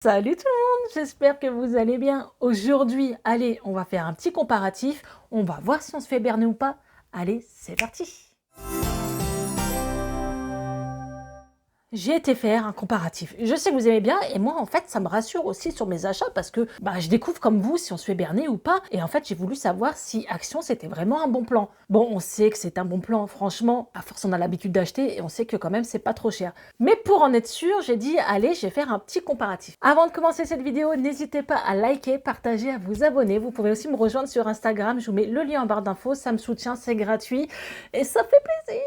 Salut tout le monde, j'espère que vous allez bien. Aujourd'hui, allez, on va faire un petit comparatif. On va voir si on se fait berner ou pas. Allez, c'est parti. J'ai été faire un comparatif. Je sais que vous aimez bien et moi en fait ça me rassure aussi sur mes achats parce que je découvre comme vous si on se fait berner ou pas et en fait j'ai voulu savoir si Action c'était vraiment un bon plan. Bon, on sait que c'est un bon plan, franchement, à force on a l'habitude d'acheter et on sait que quand même c'est pas trop cher. Mais pour en être sûr, j'ai dit allez, je vais faire un petit comparatif. Avant de commencer cette vidéo, n'hésitez pas à liker, partager, à vous abonner. Vous pouvez aussi me rejoindre sur Instagram, je vous mets le lien en barre d'infos, ça me soutient, c'est gratuit et ça fait plaisir.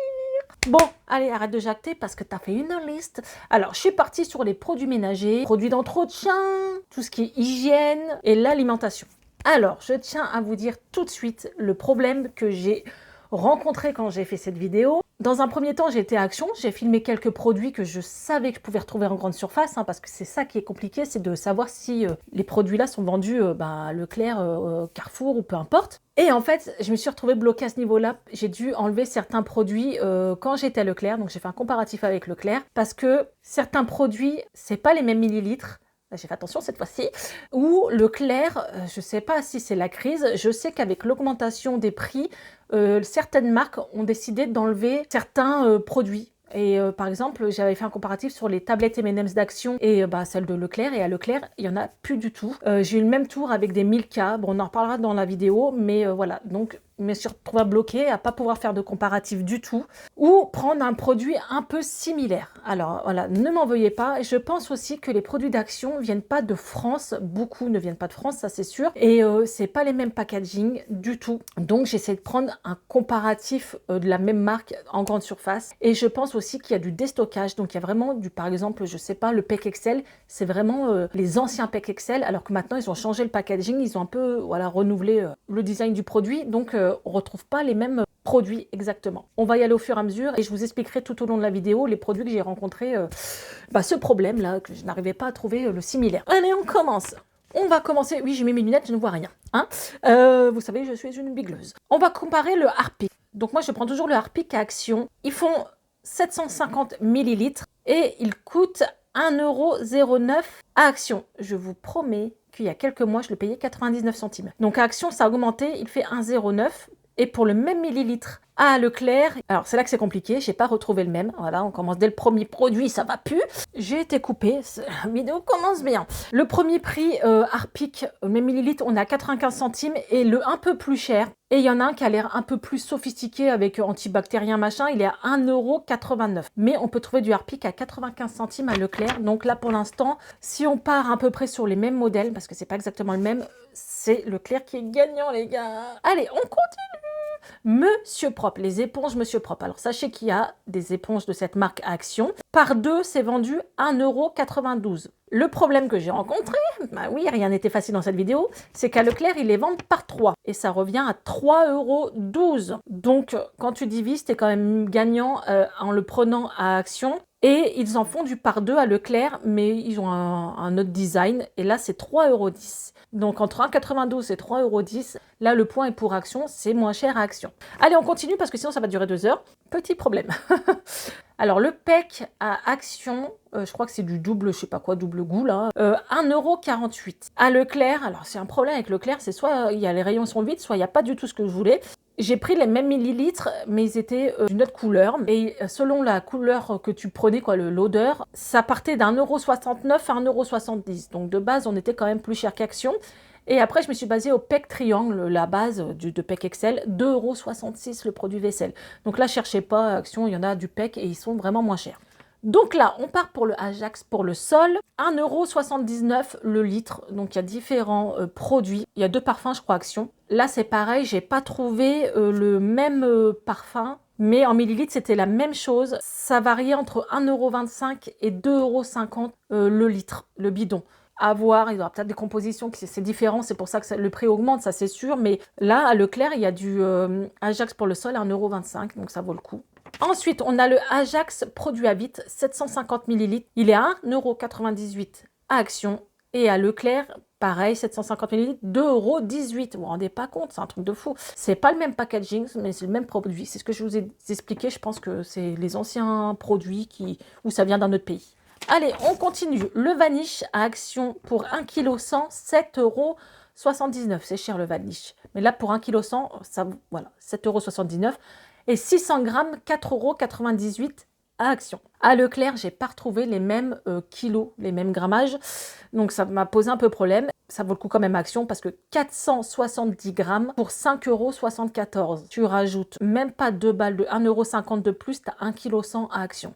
Bon, allez, arrête de jacter parce que tu as fait une liste. Alors, je suis partie sur les produits ménagers, produits d'entretien, tout ce qui est hygiène et l'alimentation. Alors, je tiens à vous dire tout de suite le problème que j'ai rencontré quand j'ai fait cette vidéo. Dans un premier temps, j'ai été à Action, j'ai filmé quelques produits que je savais que je pouvais retrouver en grande surface, parce que c'est ça qui est compliqué, c'est de savoir si les produits-là sont vendus à Leclerc, Carrefour ou peu importe. Et en fait, je me suis retrouvée bloquée à ce niveau-là. J'ai dû enlever certains produits quand j'étais à Leclerc, donc j'ai fait un comparatif avec Leclerc, parce que certains produits, c'est pas les mêmes millilitres. J'ai fait attention cette fois-ci, ou Leclerc, je ne sais pas si c'est la crise, je sais qu'avec l'augmentation des prix, certaines marques ont décidé d'enlever certains produits. Et par exemple, j'avais fait un comparatif sur les tablettes M&M's d'Action et celles de Leclerc. Et à Leclerc, il n'y en a plus du tout. J'ai eu le même tour avec des Milka. Bon, on en reparlera dans la vidéo, mais voilà. Donc, je me suis retrouvée bloquée à ne pas pouvoir faire de comparatif du tout. Ou prendre un produit un peu similaire. Alors, voilà, ne m'en veuillez pas. Je pense aussi que les produits d'Action ne viennent pas de France. Beaucoup ne viennent pas de France, ça c'est sûr. Et c'est pas les mêmes packaging du tout. Donc, j'essaie de prendre un comparatif de la même marque en grande surface. Et je pense aussi qu'il y a du déstockage. Donc, il y a vraiment du, par exemple, je sais pas, le Pack Excel, c'est vraiment les anciens Pack Excel, alors que maintenant, ils ont changé le packaging, ils ont un peu, voilà, renouvelé le design du produit. Donc, on retrouve pas les mêmes produits exactement. On va y aller au fur et à mesure et je vous expliquerai tout au long de la vidéo les produits que j'ai rencontrés, ce problème-là, que je n'arrivais pas à trouver le similaire. Allez, on commence. On va commencer, oui j'ai mis mes lunettes, je ne vois rien. Hein, vous savez, je suis une bigleuse. On va comparer le Harpic. Donc moi je prends toujours le Harpic à Action. Ils font 750 millilitres et ils coûtent 1,09 € à Action. Je vous promets qu'il y a quelques mois je le payais 99 centimes. Donc à Action ça a augmenté, il fait 1,09 €. Et pour le même millilitre à Leclerc, alors c'est là que c'est compliqué, j'ai pas retrouvé le même. Voilà, on commence dès le premier produit, ça va plus. J'ai été coupée, la vidéo commence bien. Le premier prix Harpic, même millilitre, on a 95 centimes et le un peu plus cher. Et il y en a un qui a l'air un peu plus sophistiqué avec antibactérien machin, il est à 1,89 €. Mais on peut trouver du Harpic à 95 centimes à Leclerc. Donc là pour l'instant, si on part à peu près sur les mêmes modèles, parce que c'est pas exactement le même, c'est Leclerc qui est gagnant les gars. Allez, on continue. Monsieur Propre, les éponges Monsieur Propre. Alors sachez qu'il y a des éponges de cette marque à Action. Par deux, c'est vendu 1,92 €. Le problème que j'ai rencontré, oui, rien n'était facile dans cette vidéo, c'est qu'à Leclerc, ils les vendent par 3. Et ça revient à 3,12 €. Donc, quand tu divises, tu es quand même gagnant en le prenant à Action. Et ils en font du par 2 à Leclerc, mais ils ont un autre design. Et là, c'est 3,10 €. Donc, entre 1,92 € et 3,10 €, là, le point est pour Action, c'est moins cher à Action. Allez, on continue parce que sinon, ça va durer 2 heures. Petit problème. Alors, le PEC à Action, je crois que c'est du double, je sais pas quoi, double goût, là, 1,48 € À Leclerc, alors c'est un problème avec Leclerc, c'est soit il y a les rayons sont vides, soit il n'y a pas du tout ce que je voulais. J'ai pris les mêmes millilitres, mais ils étaient d'une autre couleur. Et selon la couleur que tu prenais, quoi, l'odeur, ça partait d'1,69 € à 1,70 €. Donc de base, on était quand même plus cher qu'Action. Et après, je me suis basée au PEC Triangle, la base de PEC Excel, 2,66 € le produit vaisselle. Donc là, cherchez pas, Action, il y en a du PEC et ils sont vraiment moins chers. Donc là, on part pour le Ajax pour le sol, 1,79 € le litre. Donc il y a différents produits. Il y a 2 parfums, je crois, Action. Là, c'est pareil, j'ai pas trouvé le même parfum, mais en millilitres, c'était la même chose. Ça variait entre 1,25 € et 2,50 € le litre, le bidon. À voir, il y aura peut-être des compositions qui c'est différent, c'est pour ça que le prix augmente, ça c'est sûr. Mais là, à Leclerc, il y a du Ajax pour le sol à 1,25 €, donc ça vaut le coup. Ensuite, on a le Ajax produit à vite, 750 millilitres. Il est à 1,98 € à Action. Et à Leclerc, pareil, 750 millilitres, 2,18 €. Vous vous rendez pas compte, c'est un truc de fou. C'est pas le même packaging, mais c'est le même produit. C'est ce que je vous ai expliqué. Je pense que c'est les anciens produits où ça vient d'un autre pays. Allez, on continue. Le vanish à Action pour 1 kg 100, 7,79 €. C'est cher le vanish. Mais là, pour 1 kg 100, ça, voilà, 7,79 €. Et 600 grammes, 4,98 € à Action. À Leclerc, j'ai pas retrouvé les mêmes kilos, les mêmes grammages. Donc ça m'a posé un peu problème. Ça vaut le coup quand même à Action parce que 470 grammes pour 5,74 €. Tu rajoutes même pas 2 balles de 1,50 € de plus, tu as 1 kg 100 à Action.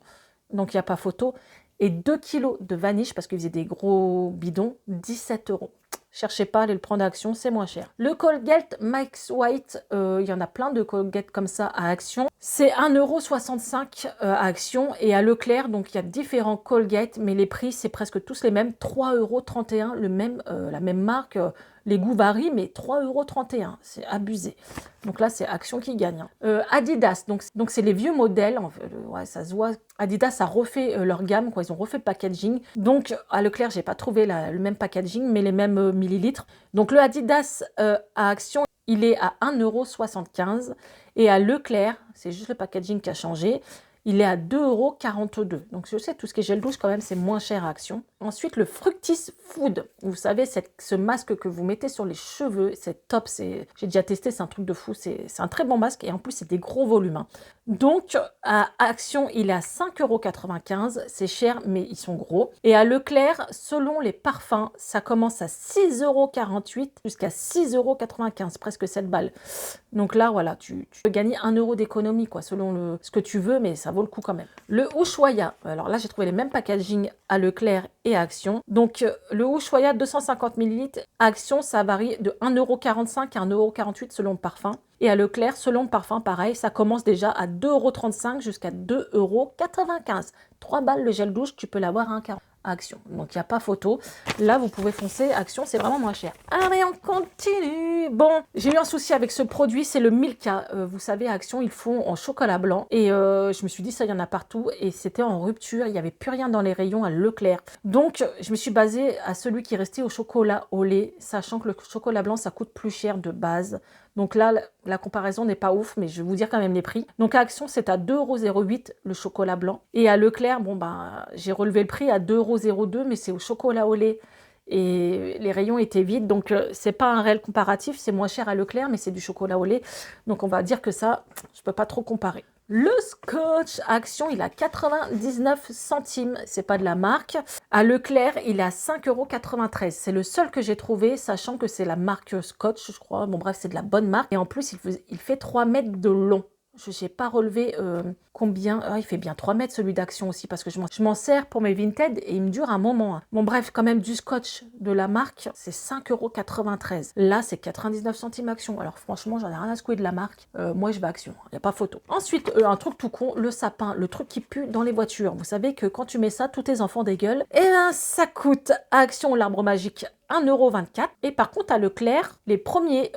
Donc il n'y a pas photo. Et 2 kilos de vanish parce qu'ils faisaient des gros bidons, 17 €. Cherchez pas à aller le prendre à Action, c'est moins cher. Le Colgate Max White, il y en a plein de Colgate comme ça à Action. C'est 1,65 € à Action et à Leclerc, donc il y a différents Colgate, mais les prix, c'est presque tous les mêmes. 3,31 €, la même marque. Les goûts varient, mais 3,31 €, c'est abusé. Donc là, c'est Action qui gagne. Adidas, donc c'est les vieux modèles. Ouais, ça se voit. Adidas a refait leur gamme, quoi. Ils ont refait le packaging. Donc à Leclerc, j'ai pas trouvé le même packaging, mais les mêmes millilitres. Donc le Adidas à Action, il est à 1,75 € et à Leclerc, c'est juste le packaging qui a changé. Il est à 2,42 €. Donc je sais, tout ce qui est gel douche, quand même, c'est moins cher à Action. Ensuite, le Fructis Food. Vous savez, ce masque que vous mettez sur les cheveux, c'est top. J'ai déjà testé, c'est un truc de fou. C'est un très bon masque et en plus, c'est des gros volumes. Donc, à Action, il est à 5,95 €. C'est cher, mais ils sont gros. Et à Leclerc, selon les parfums, ça commence à 6,48 € jusqu'à 6,95 €, presque 7 balles. Donc là, voilà, tu peux gagner 1 € d'économie, quoi, selon ce que tu veux, mais ça vaut le coup quand même. Le Ushuaïa, alors là, j'ai trouvé les mêmes packaging à Leclerc et à Action. Donc, le Ushuaïa 250 ml, à Action, ça varie de 1,45 € à 1,48 € selon le parfum. Et à Leclerc, selon le parfum, pareil, ça commence déjà à 2,35 € jusqu'à 2,95 €. 3 balles le gel douche, tu peux l'avoir à 1,40 € à Action. Donc, il n'y a pas photo. Là, vous pouvez foncer. Action, c'est vraiment moins cher. Allez, on continue. Bon, j'ai eu un souci avec ce produit, c'est le Milka. Vous savez, à Action, ils font en chocolat blanc. Et je me suis dit, ça, il y en a partout. Et c'était en rupture. Il n'y avait plus rien dans les rayons à Leclerc. Donc, je me suis basée à celui qui restait au chocolat au lait, sachant que le chocolat blanc, ça coûte plus cher de base. Donc là, la comparaison n'est pas ouf, mais je vais vous dire quand même les prix. Donc à Action, c'est à 2,08 € le chocolat blanc. Et à Leclerc, bon ben, j'ai relevé le prix à 2,02 €, mais c'est au chocolat au lait. Et les rayons étaient vides, donc c'est pas un réel comparatif, c'est moins cher à Leclerc, mais c'est du chocolat au lait. Donc on va dire que ça, je peux pas trop comparer. Le Scotch Action, il a 99 centimes, c'est pas de la marque. À Leclerc, il est à 5,93 €. C'est le seul que j'ai trouvé, sachant que c'est la marque Scotch, je crois. Bon bref, c'est de la bonne marque. Et en plus, il fait 3 mètres de long. Je n'ai pas relevé combien. Ah, il fait bien 3 mètres celui d'Action aussi, parce que je m'en sers pour mes Vinted et il me dure un moment. Bon bref, quand même du Scotch de la marque, c'est 5,93 €. Là, c'est 99 centimes Action. Alors franchement, j'en ai rien à secouer de la marque. Moi, je vais Action, il n'y a pas photo. Ensuite, un truc tout con, le sapin, le truc qui pue dans les voitures. Vous savez que quand tu mets ça, tous tes enfants dégueulent. Et ben, ça coûte à Action l'arbre magique 1,24 € et par contre à Leclerc, les premiers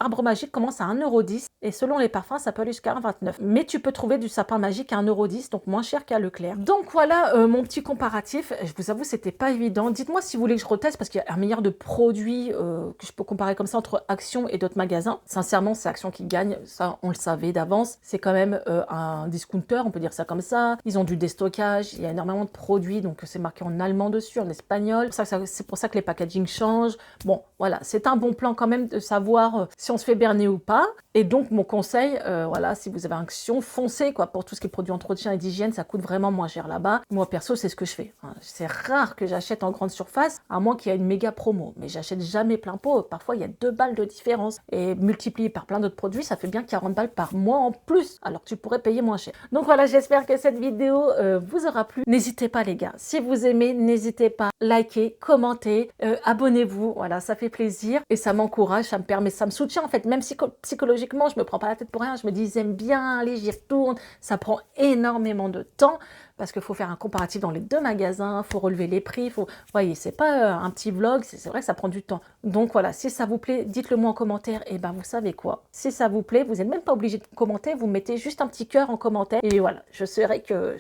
arbres magiques commencent à 1,10 € et selon les parfums, ça peut aller jusqu'à 1,29 €. Mais tu peux trouver du sapin magique à 1,10 €, donc moins cher qu'à Leclerc. Donc voilà mon petit comparatif. Je vous avoue, c'était pas évident. Dites-moi si vous voulez que je reteste parce qu'il y a un milliard de produits que je peux comparer comme ça entre Action et d'autres magasins. Sincèrement, c'est Action qui gagne. Ça, on le savait d'avance. C'est quand même un discounter, on peut dire ça comme ça. Ils ont du déstockage. Il y a énormément de produits, donc c'est marqué en allemand dessus, en espagnol. C'est pour ça que les packaging change. Bon, voilà, c'est un bon plan quand même de savoir si on se fait berner ou pas. Et donc, mon conseil, voilà, si vous avez Action, foncez, quoi. Pour tout ce qui est produit entretien et d'hygiène, ça coûte vraiment moins cher là-bas. Moi, perso, c'est ce que je fais. C'est rare que j'achète en grande surface, à moins qu'il y ait une méga promo. Mais j'achète jamais plein pot. Parfois, il y a 2 balles de différence. Et multiplié par plein d'autres produits, ça fait bien 40 balles par mois en plus, alors que tu pourrais payer moins cher. Donc voilà, j'espère que cette vidéo vous aura plu. N'hésitez pas, les gars. Si vous aimez, n'hésitez pas. Likez, commentez, abonnez-vous, voilà, ça fait plaisir et ça m'encourage, ça me permet, ça me soutient en fait, même psychologiquement, je me prends pas la tête pour rien, je me dis, ils aiment bien, allez, j'y retourne, ça prend énormément de temps parce qu'il faut faire un comparatif dans les 2 magasins, il faut relever les prix, vous voyez, c'est pas un petit vlog, c'est vrai que ça prend du temps. Donc voilà, si ça vous plaît, dites-le moi en commentaire, et ben vous savez quoi, si ça vous plaît, vous n'êtes même pas obligé de commenter, vous mettez juste un petit cœur en commentaire, et voilà, je saurai que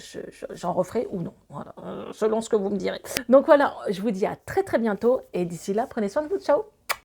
j'en referai ou non, voilà, selon ce que vous me direz. Donc voilà, je vous dis à très très bientôt, et d'ici là, prenez soin de vous, ciao.